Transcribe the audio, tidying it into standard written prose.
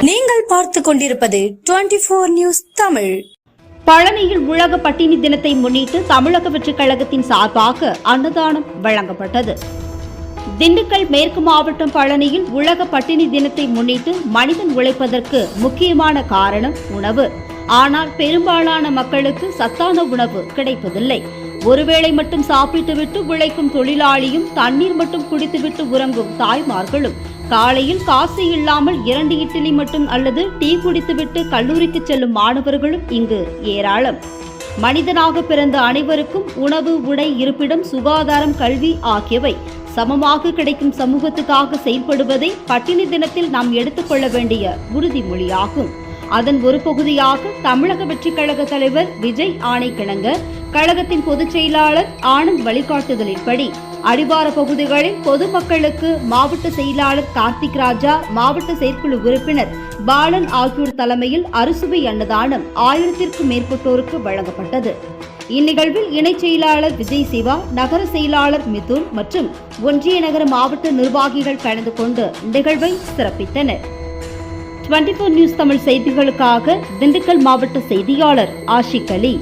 நீங்கள் பார்த்து கொண்டிருப்பது 24 நியூஸ் தமிழ். பழனியில் உலக பட்டினி தினத்தை முன்னிட்டு தமிழக வெற்றிக் கழகத்தின் சார்பாக அன்னதானம் வழங்கப்பட்டது. திண்டுக்கல் மேற்கு மாவட்டம் பழனியில் உலக பட்டினி தினத்தை முன்னிட்டு மனிதன் உழைப்பதற்கு முக்கியமான காரணம் உணவு. ஆனால் பெரும்பாலான மக்களுக்கு சத்தான உணவு கிடைப்பதில்லை. ஒருவேளை மட்டும் சாப்பிட்டுவிட்டு உழைக்கும் தொழிலாளியும், தண்ணீர் மட்டும் குடித்துவிட்டு உறங்கும் தாய்மார்களும், காலையில் காசு இல்லாமல் 2 இட்லி மட்டும் அல்லது டீ குடித்துவிட்டு கல்லூரிக்கு செல்லும் மாணவர்களும் இங்கு ஏராளம். மனிதனாக பிறந்த அனைவருக்கும் உணவு, உடை, இருப்பிடம், சுகாதாரம், கல்வி ஆகியவை சமமாக கிடைக்கும் சமூகத்துக்காக செயல்படுவதை பட்டினி தினத்தில் நாம் எடுத்துக்கொள்ள வேண்டிய உறுதிமொழியாகும். அதன் ஒரு பகுதியாக தமிழக வெற்றிக் கழக தலைவர் விஜய் ஆணைக்கிணங்க கழகத்தின் பொதுச் செயலாளர் ஆனந்த் வழிகாட்டுதலின்படி அடிவார பகுதிகளில் பொதுமக்களுக்கு மாவட்ட செயலாளர் கார்த்திக் ராஜா, மாவட்ட செயற்குழு உறுப்பினர் பாலன் ஆகியோர் தலைமையில் அறுசுவை அன்னதானம் 1000க்கும் மேற்பட்டோருக்கு வழங்கப்பட்டது. இந்நிகழ்வில் இணைச் செயலாளர் விஜய் சிவா, நகர செயலாளர் மிதுன் மற்றும் ஒன்றிய நகர மாவட்ட நிர்வாகிகள் கலந்து கொண்டு நிகழ்வை சிறப்பித்தனர். 24 நியூஸ் தமிழ் செய்திகளுக்காக திண்டுக்கல் மாவட்ட செய்தியாளர் ஆஷிக் அலி.